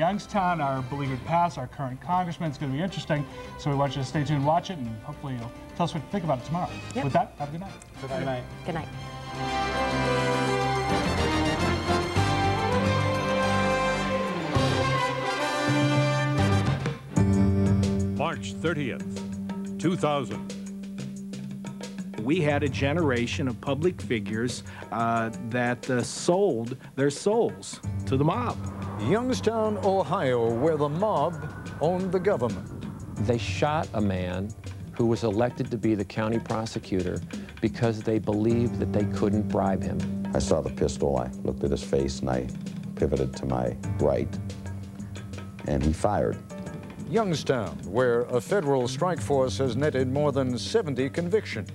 Youngstown, our beleaguered past, our current congressman. It's going to be interesting. So we want you to stay tuned, watch it, and hopefully you'll tell us what you think about it tomorrow. Yep. With that, have a good night. Good night. Good night. March 30th, 2000. We had a generation of public figures that sold their souls to the mob. Youngstown, Ohio, where the mob owned the government. They shot a man who was elected to be the county prosecutor because they believed that they couldn't bribe him. I saw the pistol, I looked at his face, and I pivoted to my right, and he fired. Youngstown, where a federal strike force has netted more than 70 convictions.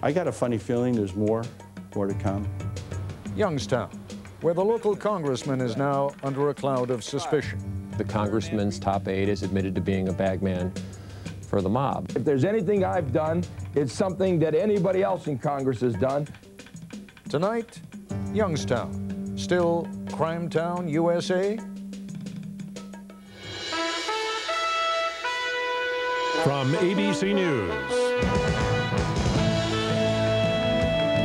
I got a funny feeling there's more to come. Youngstown, where the local congressman is now under a cloud of suspicion. The congressman's top aide is admitted to being a bagman for the mob. If there's anything I've done, it's something that anybody else in Congress has done. Tonight, Youngstown, still Crime Town, USA? From ABC News,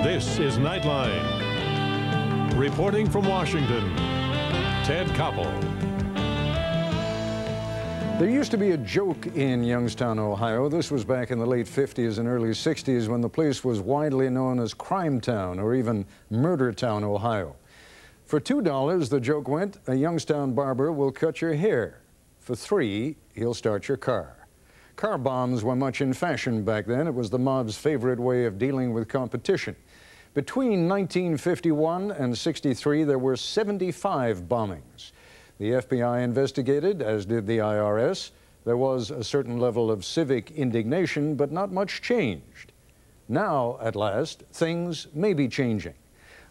this is Nightline. Reporting from Washington, Ted Koppel. There used to be a joke in Youngstown, Ohio. This was back in the late 50s and early 60s when the place was widely known as Crime Town or even Murder Town, Ohio. For $2, the joke went, a Youngstown barber will cut your hair. For $3, he'll start your car. Car bombs were much in fashion back then. It was the mob's favorite way of dealing with competition. Between 1951 and 63, there were 75 bombings. The FBI investigated, as did the IRS. There was a certain level of civic indignation, but not much changed. Now, at last, things may be changing.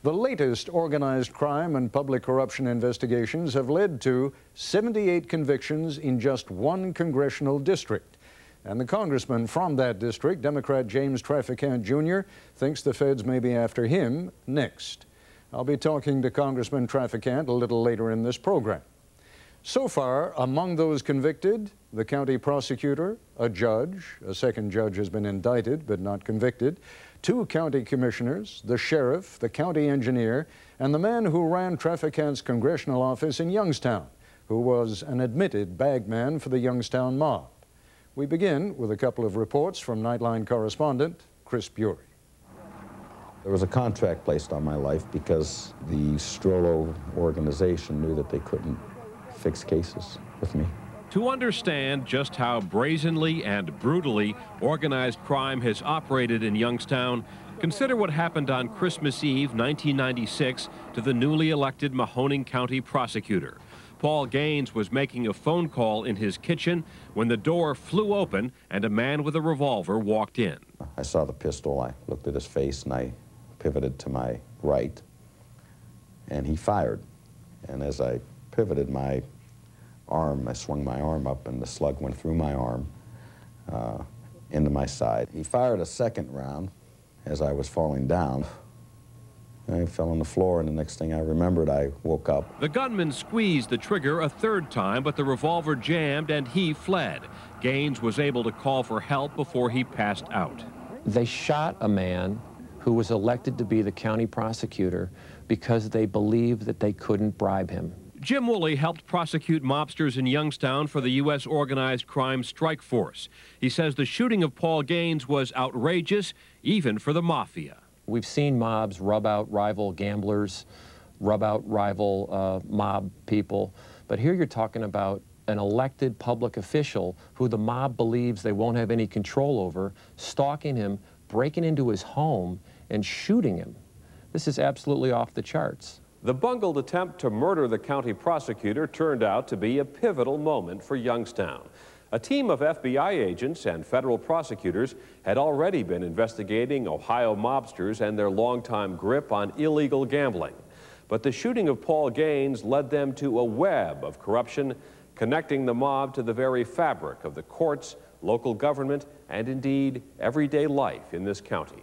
The latest organized crime and public corruption investigations have led to 78 convictions in just one congressional district. And the congressman from that district, Democrat James Trafficant Jr., thinks the feds may be after him next. I'll be talking to Congressman Trafficant a little later in this program. So far, among those convicted, the county prosecutor, a judge, a second judge has been indicted but not convicted, 2 county commissioners, the sheriff, the county engineer, and the man who ran Trafficant's congressional office in Youngstown, who was an admitted bagman for the Youngstown mob. We begin with a couple of reports from Nightline correspondent Chris Bury. There was a contract placed on my life because the Strollo organization knew that they couldn't fix cases with me. To understand just how brazenly and brutally organized crime has operated in Youngstown, consider what happened on Christmas Eve, 1996, to the newly elected Mahoning County prosecutor. Paul Gaines was making a phone call in his kitchen when the door flew open and a man with a revolver walked in. I saw the pistol, I looked at his face, and I pivoted to my right, and he fired. And as I pivoted my arm, I swung my arm up, and the slug went through my arm into my side. He fired a second round as I was falling down. I fell on the floor, and the next thing I remembered, I woke up. The gunman squeezed the trigger a third time, but the revolver jammed and he fled. Gaines was able to call for help before he passed out. They shot a man who was elected to be the county prosecutor because they believed that they couldn't bribe him. Jim Woolley helped prosecute mobsters in Youngstown for the U.S. Organized Crime Strike Force. He says the shooting of Paul Gaines was outrageous, even for the mafia. We've seen mobs rub out rival gamblers, rub out rival mob people, but here you're talking about an elected public official who the mob believes they won't have any control over, stalking him, breaking into his home, and shooting him. This is absolutely off the charts. The bungled attempt to murder the county prosecutor turned out to be a pivotal moment for Youngstown. A team of FBI agents and federal prosecutors had already been investigating Ohio mobsters and their longtime grip on illegal gambling. But the shooting of Paul Gaines led them to a web of corruption, connecting the mob to the very fabric of the courts, local government, and indeed everyday life in this county.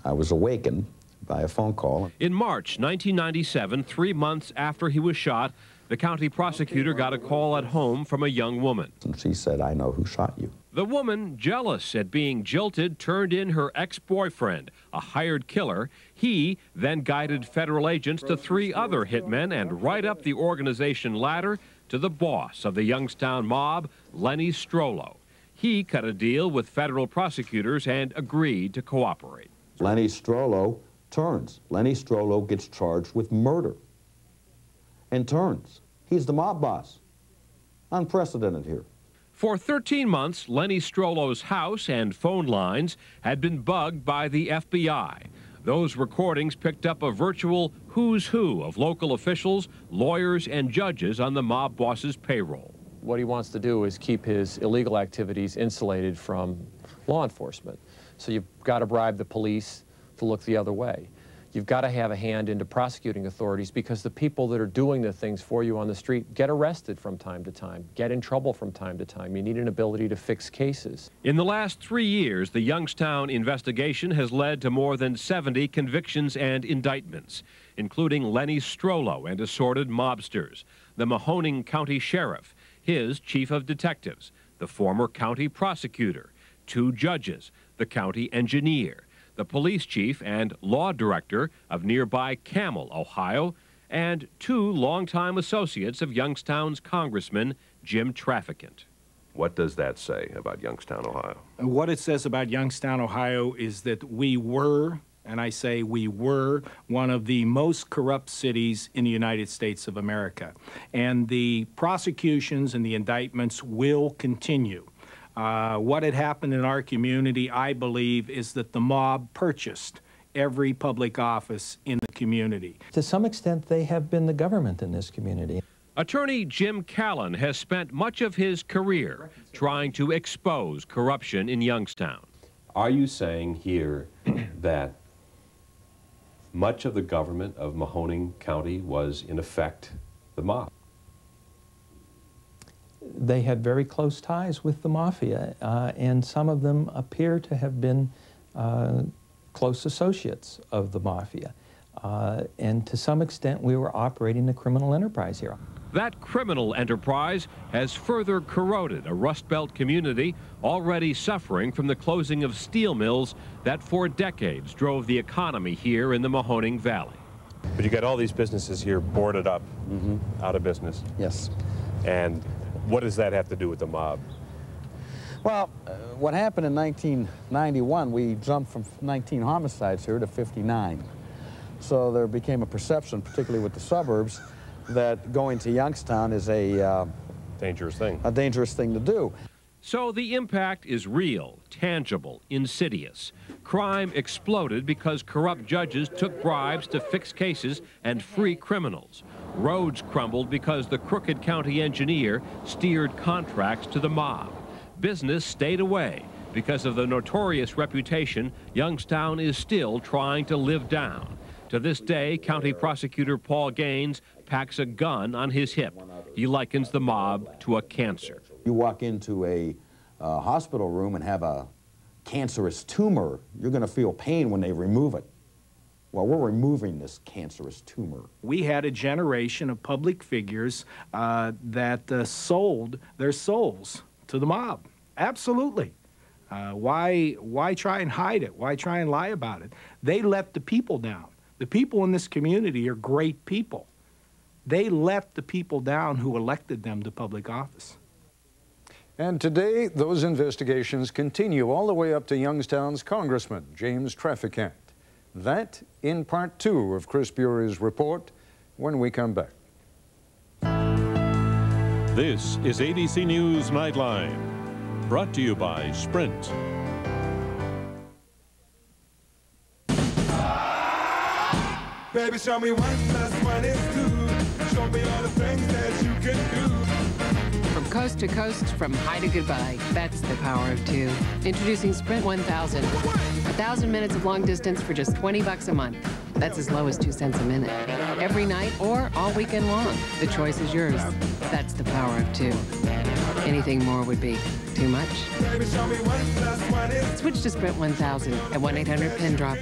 I was awakened by a phone call. In March 1997, 3 months after he was shot, The county prosecutor got a call at home from a young woman. And she said, "I know who shot you." The woman, jealous at being jilted, turned in her ex-boyfriend, a hired killer. He then guided federal agents to 3 other hitmen and right up the organization ladder to the boss of the Youngstown mob, Lenny Strollo. He cut a deal with federal prosecutors and agreed to cooperate. Lenny Strollo turns. Lenny Strollo gets charged with murder and turns. He's the mob boss. Unprecedented here. For 13 months, Lenny Strollo's house and phone lines had been bugged by the FBI. Those recordings picked up a virtual who's who of local officials, lawyers, and judges on the mob boss's payroll. What he wants to do is keep his illegal activities insulated from law enforcement. So you've got to bribe the police to look the other way. You've got to have a hand into prosecuting authorities, because the people that are doing the things for you on the street get arrested from time to time, get in trouble from time to time. You need an ability to fix cases. In the last 3 years, the Youngstown investigation has led to more than 70 convictions and indictments, including Lenny Strollo and assorted mobsters, the Mahoning County Sheriff, his chief of detectives, the former county prosecutor, 2 judges, the county engineer, the police chief and law director of nearby Camel, Ohio, and 2 longtime associates of Youngstown's Congressman Jim Trafficant. What does that say about Youngstown, Ohio? What it says about Youngstown, Ohio is that we were, and I say we were, one of the most corrupt cities in the United States of America. And the prosecutions and the indictments will continue. What had happened in our community, I believe, is that the mob purchased every public office in the community. To some extent, they have been the government in this community. Attorney Jim Callan has spent much of his career trying to expose corruption in Youngstown. Are you saying here that much of the government of Mahoning County was, in effect, the mob? They had very close ties with the mafia, and some of them appear to have been close associates of the mafia. And to some extent, we were operating a criminal enterprise here. That criminal enterprise has further corroded a Rust Belt community already suffering from the closing of steel mills that for decades drove the economy here in the Mahoning Valley. But you got all these businesses here boarded up, out of business. Yes. And what does that have to do with the mob? Well, what happened in 1991, we jumped from 19 homicides here to 59. So there became a perception, particularly with the suburbs, that going to Youngstown is a dangerous thing. A dangerous thing to do. So the impact is real, tangible, insidious. Crime exploded because corrupt judges took bribes to fix cases and free criminals. Roads crumbled because the crooked county engineer steered contracts to the mob. Business stayed away because of the notorious reputation Youngstown is still trying to live down. To this day, County Prosecutor Paul Gaines packs a gun on his hip. He likens the mob to a cancer. You walk into a hospital room and have a cancerous tumor, you're going to feel pain when they remove it. Well, we're removing this cancerous tumor. We had a generation of public figures that sold their souls to the mob. Absolutely. Why try and hide it? Why try and lie about it? They let the people down. The people in this community are great people. They let the people down who elected them to public office. And today, those investigations continue all the way up to Youngstown's Congressman James Trafficant. That in part 2 of Chris Bury's report when we come back. This is ABC News Nightline, brought to you by Sprint. Baby, show me 1 + 1 is 2. Show me all the things that you can do. From coast to coast, from high to goodbye, that's the power of 2. Introducing Sprint 1000. 1,000 minutes of long distance for just $20 a month. That's as low as 2 cents a minute. Every night or all weekend long. The choice is yours. That's the power of 2. Anything more would be too much. Baby, show me 1 + 1 is 2. Switch to Sprint 1000 at 1-800-PIN-DROP.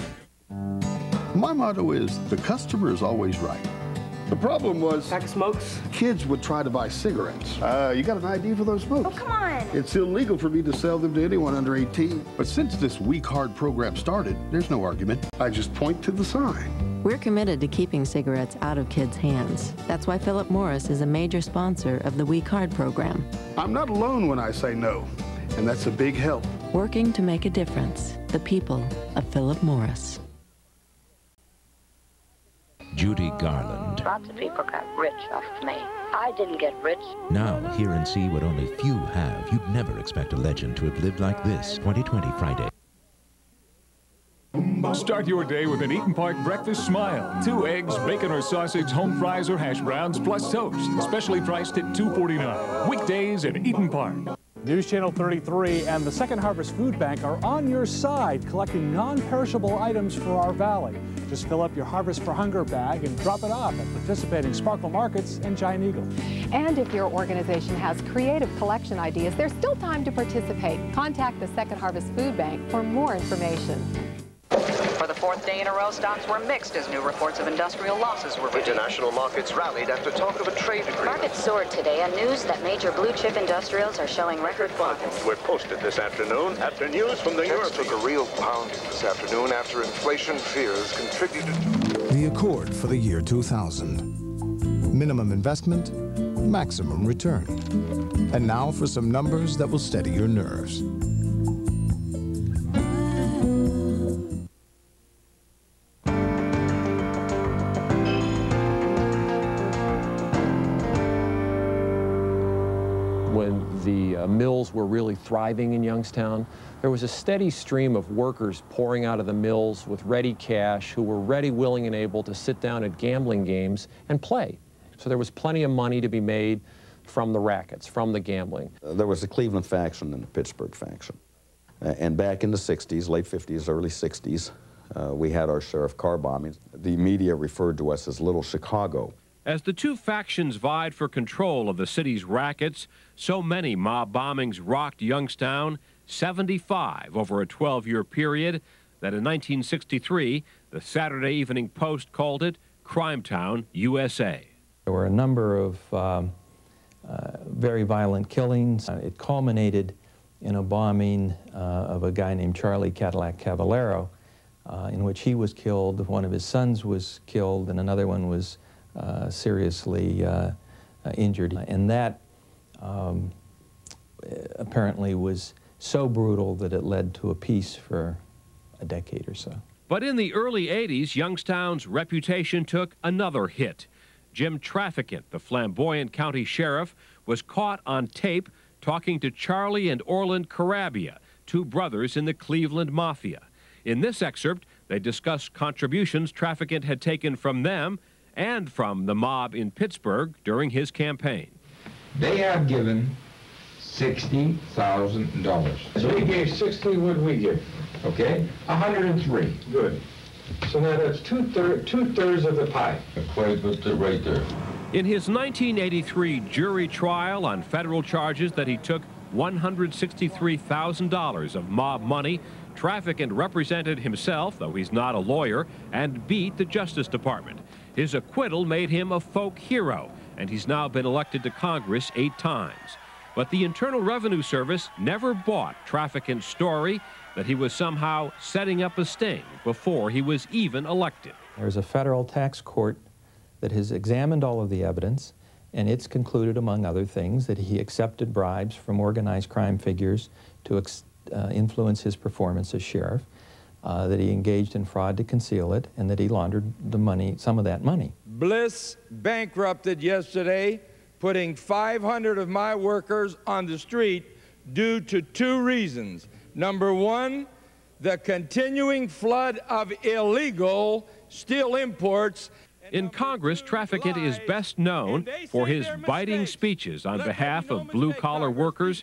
My motto is, the customer is always right. The problem was pack of smokes. Kids would try to buy cigarettes. You got an ID for those smokes? Oh, come on. It's illegal for me to sell them to anyone under 18. But since this We Card program started, there's no argument. I just point to the sign. We're committed to keeping cigarettes out of kids' hands. That's why Philip Morris is a major sponsor of the We Card program. I'm not alone when I say no, and that's a big help. Working to make a difference. The people of Philip Morris. Judy Garland. Lots of people got rich off of me. I didn't get rich. Now hear and see what only few have. You'd never expect a legend to have lived like this. 2020 Friday. Start your day with an Eaton Park breakfast smile. 2 eggs, bacon or sausage, home fries or hash browns, plus toast. Specially priced at $2.49. Weekdays at Eaton Park. News Channel 33 and the Second Harvest Food Bank are on your side collecting non-perishable items for our valley. Just fill up your Harvest for Hunger bag and drop it off at participating Sparkle Markets and Giant Eagle. And if your organization has creative collection ideas, there's still time to participate. Contact the Second Harvest Food Bank for more information. For the 4th day in a row, stocks were mixed as new reports of industrial losses were released. International markets rallied after talk of a trade agreement. Markets soared today on news that major blue-chip industrials are showing record profits. Were posted this afternoon after news from the Europeans took a real pounding this afternoon after inflation fears contributed to... The Accord for the year 2000. Minimum investment, maximum return. And now for some numbers that will steady your nerves. Mills were really thriving in Youngstown, there was a steady stream of workers pouring out of the mills with ready cash who were ready, willing, and able to sit down at gambling games and play. So there was plenty of money to be made from the rackets, from the gambling. There was the Cleveland faction and the Pittsburgh faction. And back in the 60s, late 50s, early 60s, we had our share of car bombings. The media referred to us as Little Chicago. As the two factions vied for control of the city's rackets, so many mob bombings rocked Youngstown, 75 over a 12-year period, that in 1963, the Saturday Evening Post called it Crimetown, USA. There were a number of very violent killings. It culminated in a bombing of a guy named Charlie Cadillac Caballero, in which he was killed, one of his sons was killed, and another one was seriously injured. And that apparently was so brutal that it led to a peace for a decade or so. But in the early 80s, Youngstown's reputation took another hit. Jim Trafficant, the flamboyant county sheriff, was caught on tape talking to Charlie and Orland Carabia, two brothers in the Cleveland Mafia. In this excerpt, they discussed contributions Trafficant had taken from them and from the mob in Pittsburgh during his campaign. They have given $60,000. So we gave 60, what did we give? Okay, 103. Good. So now that's two-thirds of the pie. Quite right there. In his 1983 jury trial on federal charges that he took $163,000 of mob money, Trafficant represented himself, though he's not a lawyer, and beat the Justice Department. His acquittal made him a folk hero, and he's now been elected to Congress 8 times. But the Internal Revenue Service never bought Trafficant's story that he was somehow setting up a sting before he was even elected. There's a federal tax court that has examined all of the evidence, and it's concluded, among other things, that he accepted bribes from organized crime figures to influence his performance as sheriff, that he engaged in fraud to conceal it, and that he laundered the money, some of that money. Bliss bankrupted yesterday, putting 500 of my workers on the street due to 2 reasons. Number 1, the continuing flood of illegal steel imports. In Congress, Trafficant is best known for his biting speeches on behalf of blue-collar workers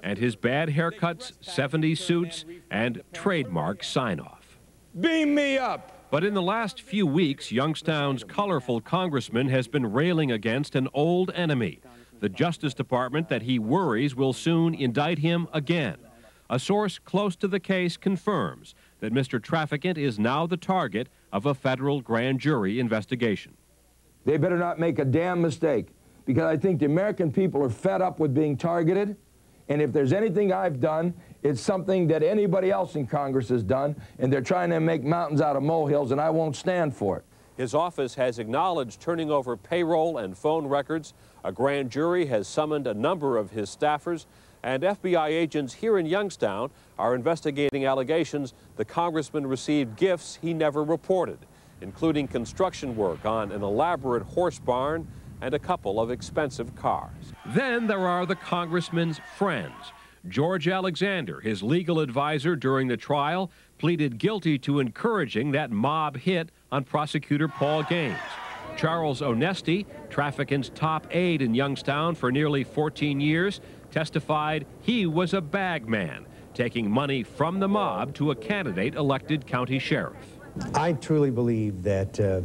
and his bad haircuts, 70s suits, and trademark sign-off. Beam me up! But in the last few weeks, Youngstown's colorful congressman has been railing against an old enemy, the Justice Department, that he worries will soon indict him again. A source close to the case confirms that Mr. Trafficant is now the target of a federal grand jury investigation. They better not make a damn mistake, because I think the American people are fed up with being targeted, and if there's anything I've done, it's something that anybody else in Congress has done, and they're trying to make mountains out of molehills, and I won't stand for it. His office has acknowledged turning over payroll and phone records. A grand jury has summoned a number of his staffers, and FBI agents here in Youngstown are investigating allegations the congressman received gifts he never reported, including construction work on an elaborate horse barn and a couple of expensive cars. Then there are the congressman's friends. George Alexander, his legal advisor during the trial, pleaded guilty to encouraging that mob hit on prosecutor Paul Gaines. Charles Onesti, Trafficant's top aide in Youngstown for nearly 14 years, testified he was a bag man, taking money from the mob to a candidate elected county sheriff. I truly believe that the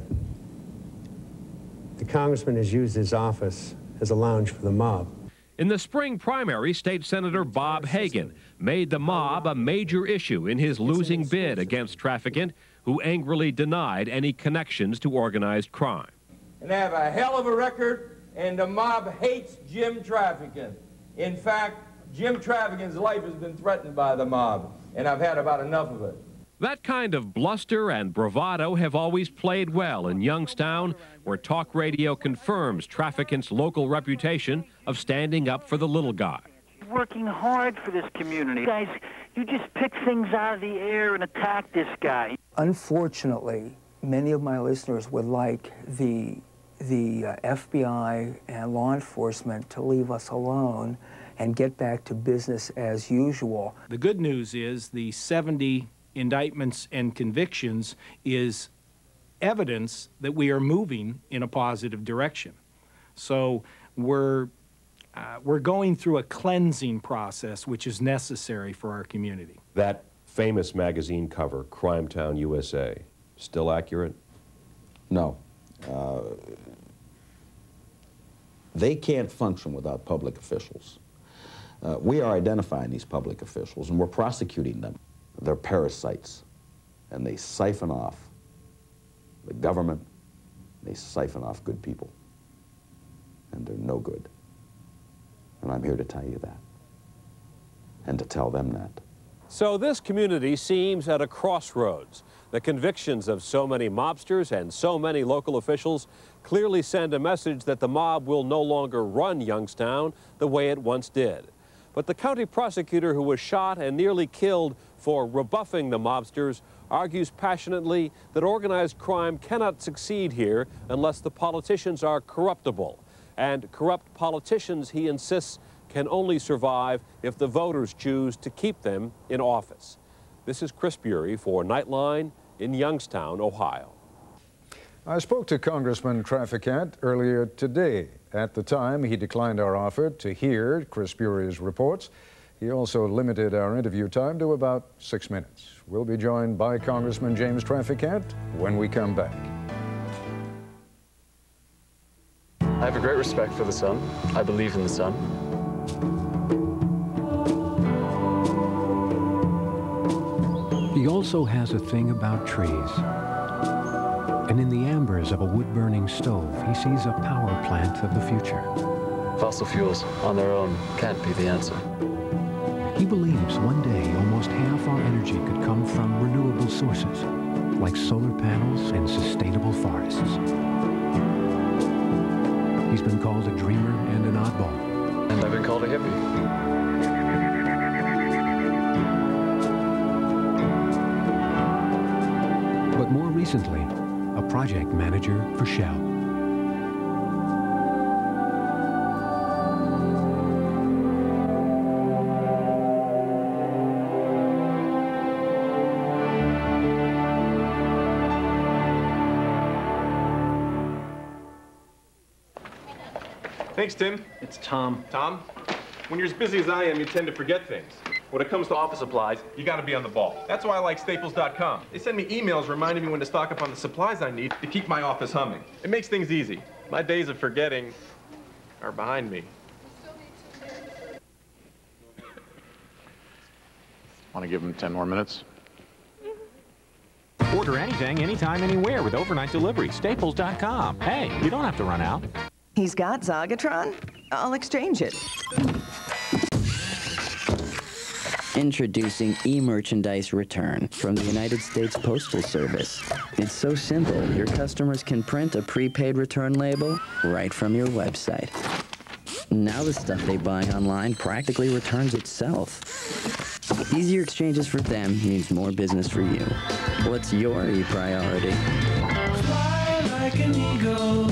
congressman has used his office as a lounge for the mob. In the spring primary, State Senator Bob Hagan made the mob a major issue in his losing bid against Trafficant, who angrily denied any connections to organized crime. And they have a hell of a record, and the mob hates Jim Trafficant. In fact, Jim Trafficant's life has been threatened by the mob, and I've had about enough of it. That kind of bluster and bravado have always played well in Youngstown, where talk radio confirms Trafficant's local reputation of standing up for the little guy. Working hard for this community. Guys, you just pick things out of the air and attack this guy. Unfortunately, many of my listeners would like the FBI and law enforcement to leave us alone and get back to business as usual. The good news is the 70 indictments and convictions is evidence that we are moving in a positive direction. So we're going through a cleansing process which is necessary for our community. That famous magazine cover, Crime Town, USA, still accurate? No. They can't function without public officials. We are identifying these public officials, and we're prosecuting them. They're parasites, and they siphon off the government, they siphon off good people, and they're no good. And I'm here to tell you that, and to tell them that. So this community seems at a crossroads. The convictions of so many mobsters and so many local officials clearly send a message that the mob will no longer run Youngstown the way it once did. But the county prosecutor who was shot and nearly killed for rebuffing the mobsters argues passionately that organized crime cannot succeed here unless the politicians are corruptible. And corrupt politicians, he insists, can only survive if the voters choose to keep them in office. This is Chris Bury for Nightline in Youngstown, Ohio. I spoke to Congressman Trafficant earlier today. At the time, he declined our offer to hear Chris Bury's reports. He also limited our interview time to about 6 minutes. We'll be joined by Congressman James Trafficant when we come back. I have a great respect for the sun. I believe in the sun. He also has a thing about trees. And in the embers of a wood-burning stove, he sees a power plant of the future. Fossil fuels on their own can't be the answer. He believes one day almost half our energy could come from renewable sources, like solar panels and sustainable forests. He's been called a dreamer and an oddball. And I've been called a hippie. But more recently, a project manager for Shell. Thanks, Tim. It's Tom. Tom, when you're as busy as I am, you tend to forget things. When it comes to office supplies, you gotta be on the ball. That's why I like Staples.com. They send me emails reminding me when to stock up on the supplies I need to keep my office humming. It makes things easy. My days of forgetting are behind me. Want to give him 10 more minutes? Order anything, anytime, anywhere with overnight delivery. Staples.com. Hey, you don't have to run out. He's got Zagatron? I'll exchange it. Introducing e-merchandise return from the United States Postal Service. It's so simple, your customers can print a prepaid return label right from your website. Now the stuff they buy online practically returns itself. Easier exchanges for them means more business for you. What's your e-priority? Fly like an eagle.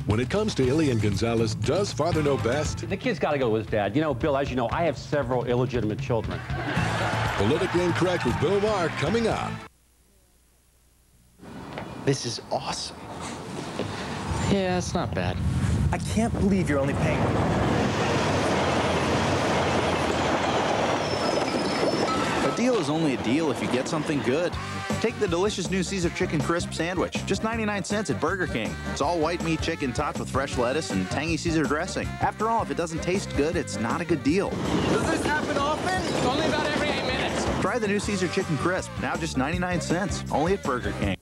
When it comes to Ilian Gonzalez, does father know best? The kid's got to go with his dad. You know, Bill, as you know, I have several illegitimate children. Politically Incorrect with Bill Maher coming up. This is awesome. Yeah, it's not bad. I can't believe you're only paying. A deal is only a deal if you get something good. Take the delicious new Caesar Chicken Crisp Sandwich, just 99 cents at Burger King. It's all white meat chicken topped with fresh lettuce and tangy Caesar dressing. After all, if it doesn't taste good, it's not a good deal. Does this happen often? Only about every 8 minutes. Try the new Caesar Chicken Crisp, now just 99 cents, only at Burger King.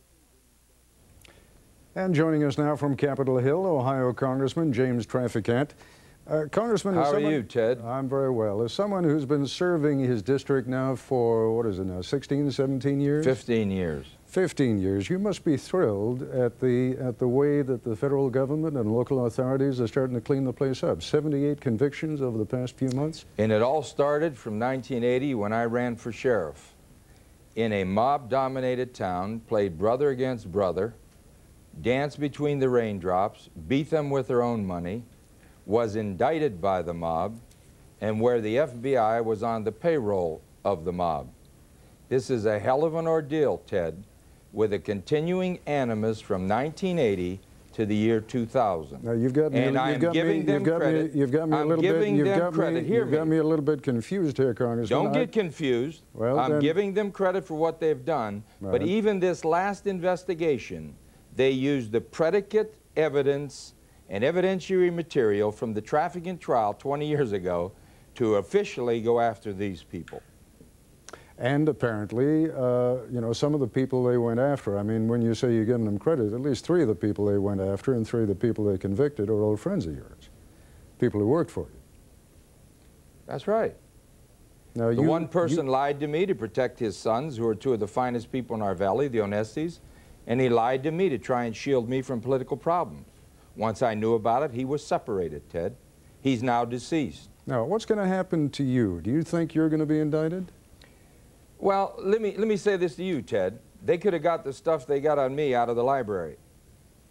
And joining us now from Capitol Hill, Ohio Congressman James Trafficant. Congressman, how are you, Ted? I'm very well. As someone who's been serving his district now for, what is it now, 16, 17 years? 15 years. 15 years. You must be thrilled at the way that the federal government and local authorities are starting to clean the place up. 78 convictions over the past few months. And it all started from 1980 when I ran for sheriff. In a mob-dominated town, played brother against brother, danced between the raindrops, beat them with their own money, was indicted by the mob, and where the FBI was on the payroll of the mob. This is a hell of an ordeal, Ted, with a continuing animus from 1980 to the year 2000. Now you've got me. And I'm giving them credit. You've got me a little bit. You've got me a little bit confused here, Congressman. Don't get confused. Well, I'm giving them credit for what they've done. Right. But even this last investigation, they used the predicate evidence and evidentiary material from the Trafficant trial 20 years ago to officially go after these people. And apparently, you know, some of the people they went after, I mean, when you say you're giving them credit, at least 3 of the people they went after and 3 of the people they convicted are old friends of yours, people who worked for you. That's right. Now, the one person lied to me to protect his sons, who are 2 of the finest people in our valley, the Onestes, and he lied to me to try and shield me from political problems. Once I knew about it, he was separated, Ted. He's now deceased. Now, what's going to happen to you? Do you think you're going to be indicted? Well, let me say this to you, Ted. They could have got the stuff they got on me out of the library.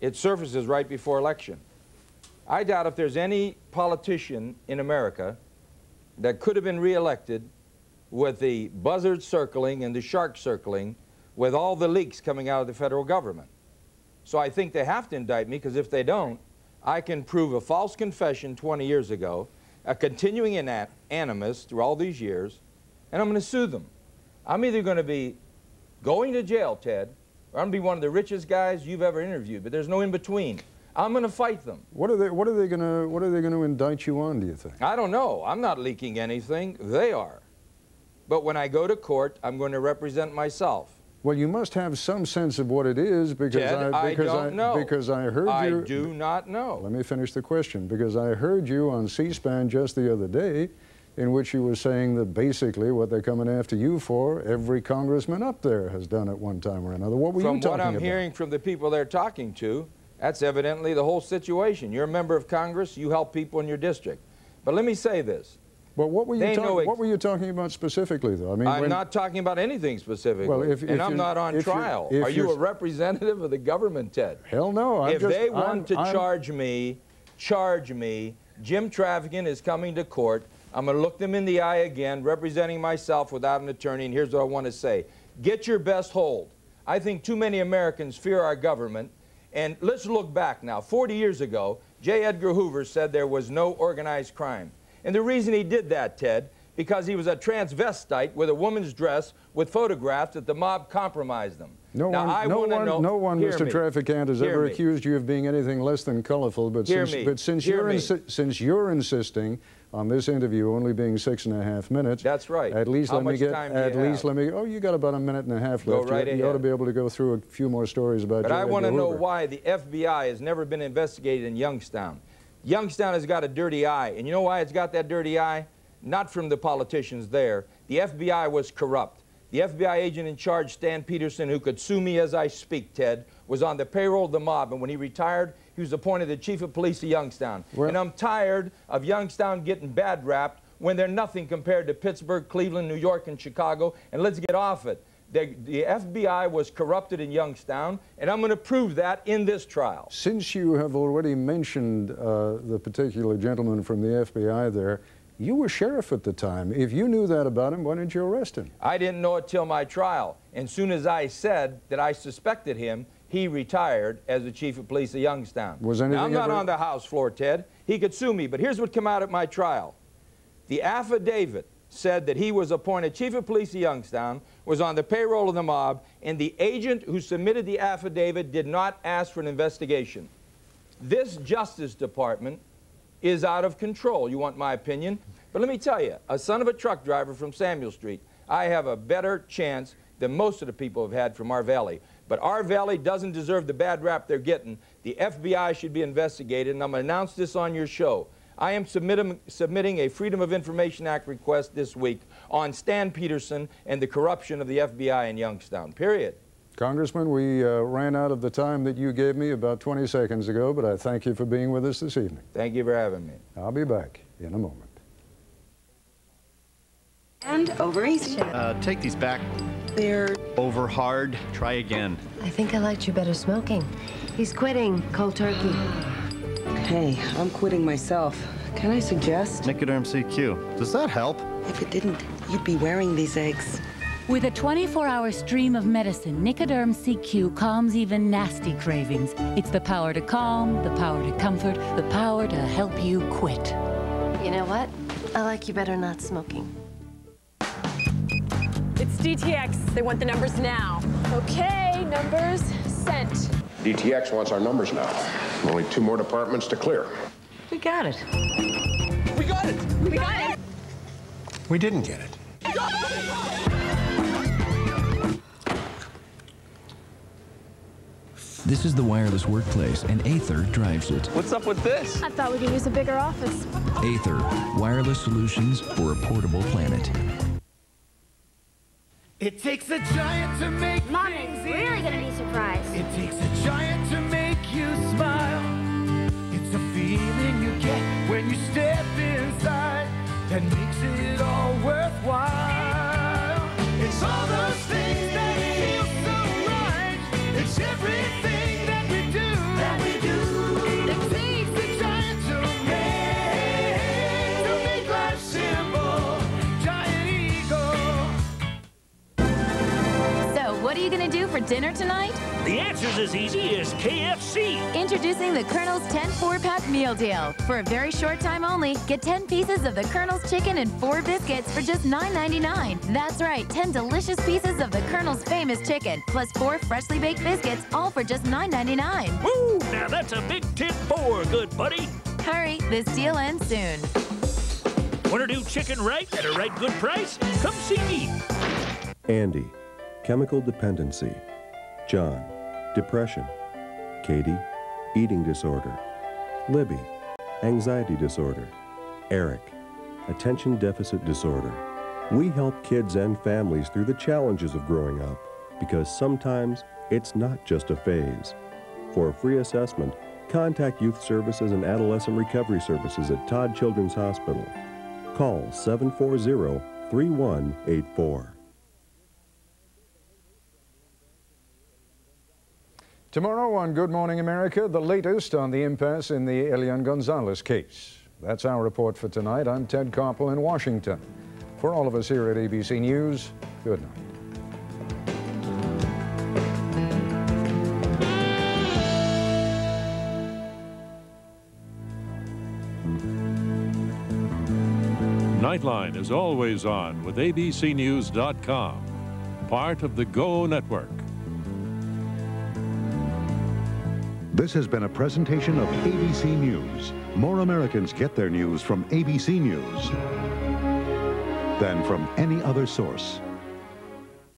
It surfaces right before election. I doubt if there's any politician in America that could have been reelected with the buzzard circling and the shark circling with all the leaks coming out of the federal government. So I think they have to indict me, because if they don't, I can prove a false confession 20 years ago, a continuing animus through all these years, and I'm going to sue them. I'm either going to be going to jail, Ted, or I'm going to be one of the richest guys you've ever interviewed, but there's no in between. I'm going to fight them. What are they going to indict you on, do you think? I don't know. I'm not leaking anything. They are. But when I go to court, I'm going to represent myself. Well, you must have some sense of what it is, because Ted, I don't know. Because I heard you. I do not know. Let me finish the question. Because I heard you on C-SPAN just the other day, in which you were saying that basically what they're coming after you for, every congressman up there has done at one time or another. What were you talking about? From what I'm hearing from the people they're talking to, that's evidently the whole situation. You're a member of Congress. You help people in your district. But let me say this. Well, what were you talking about specifically, though? I mean, I'm not talking about anything specifically, well, and I'm not on trial. Are you a representative of the government, Ted? Hell no. If they want to charge me. Jim Trafficant is coming to court. I'm going to look them in the eye again, representing myself without an attorney, and here's what I want to say. Get your best hold. I think too many Americans fear our government, and let's look back now. 40 years ago, J. Edgar Hoover said there was no organized crime. And the reason he did that, Ted, because he was a transvestite with a woman's dress with photographs that the mob compromised them. No one, Mr. Trafficant, has ever accused you of being anything less than colorful, but since you're insisting on this interview only being 6.5 minutes. That's right. At least let me get, oh, you got about 1.5 minutes left. Right you ought to be able to go through a few more stories about But I want to know why the FBI has never been investigated in Youngstown. Youngstown has got a dirty eye, and you know why it's got that dirty eye? Not from the politicians there. The FBI was corrupt. The FBI agent in charge, Stan Peterson, who could sue me as I speak, Ted, was on the payroll of the mob, and when he retired, he was appointed the chief of police of Youngstown. And I'm tired of Youngstown getting bad rapped when they're nothing compared to Pittsburgh, Cleveland, New York, and Chicago, and let's get off it. The FBI was corrupted in Youngstown, and I'm going to prove that in this trial. Since you have already mentioned the particular gentleman from the FBI there, you were sheriff at the time. If you knew that about him, why didn't you arrest him? I didn't know it till my trial. And soon as I said that I suspected him, he retired as the chief of police of Youngstown. Now, I'm not on the House floor, Ted. He could sue me, but here's what came out at my trial. The affidavit said that he was appointed chief of police of Youngstown, was on the payroll of the mob, and the agent who submitted the affidavit did not ask for an investigation. This Justice Department is out of control. You want my opinion? But let me tell you, a son of a truck driver from Samuel Street, I have a better chance than most of the people have had from our valley. But our valley doesn't deserve the bad rap they're getting. The FBI should be investigated, and I'm going to announce this on your show. I am submitting a Freedom of Information Act request this week on Stan Peterson and the corruption of the FBI in Youngstown, period. Congressman, we ran out of the time that you gave me about 20 seconds ago, but I thank you for being with us this evening. Thank you for having me. I'll be back in a moment. And over easy. Take these back. They're over hard. Try again. I think I liked you better smoking. He's quitting cold turkey. Hey, I'm quitting myself. Can I suggest? Nicoderm CQ. Does that help? If it didn't, you'd be wearing these eggs. With a 24-hour stream of medicine, Nicoderm CQ calms even nasty cravings. It's the power to calm, the power to comfort, the power to help you quit. You know what? I like you better not smoking. It's DTX. They want the numbers now. Okay, numbers sent. DTX wants our numbers now. Only 2 more departments to clear. We got it. We got it! We got it! We didn't get it. This is the wireless workplace, and Aether drives it. What's up with this? I thought we could use a bigger office. Aether, wireless solutions for a portable planet. It takes a giant to make Mom is really gonna be surprised. It takes a giant to make you smile. It's a feeling you get when you step inside that makes it all worthwhile. It's all those things that feel so right. It's everything that we do. It takes a giant to make life simple. Giant Eagle. So, what are you gonna do for dinner tonight? The answer's as easy as KFC. Introducing the Colonel's 10 4-pack meal deal. For a very short time only, get 10 pieces of the Colonel's chicken and 4 biscuits for just $9.99. That's right, 10 delicious pieces of the Colonel's famous chicken, plus 4 freshly baked biscuits, all for just $9.99. Woo! Now that's a big tip for good buddy. Hurry, this deal ends soon. Want to do chicken right at a right good price? Come see me. Andy, chemical dependency. John, depression. Katie, eating disorder. Libby, anxiety disorder. Eric, attention deficit disorder. We help kids and families through the challenges of growing up because sometimes it's not just a phase. For a free assessment, contact Youth Services and Adolescent Recovery Services at Todd Children's Hospital. Call 740-3184. Tomorrow on Good Morning America, the latest on the impasse in the Elian Gonzalez case. That's our report for tonight. I'm Ted Koppel in Washington. For all of us here at ABC News, good night. Nightline is always on with abcnews.com, part of the Go Network. This has been a presentation of ABC News. More Americans get their news from ABC News than from any other source.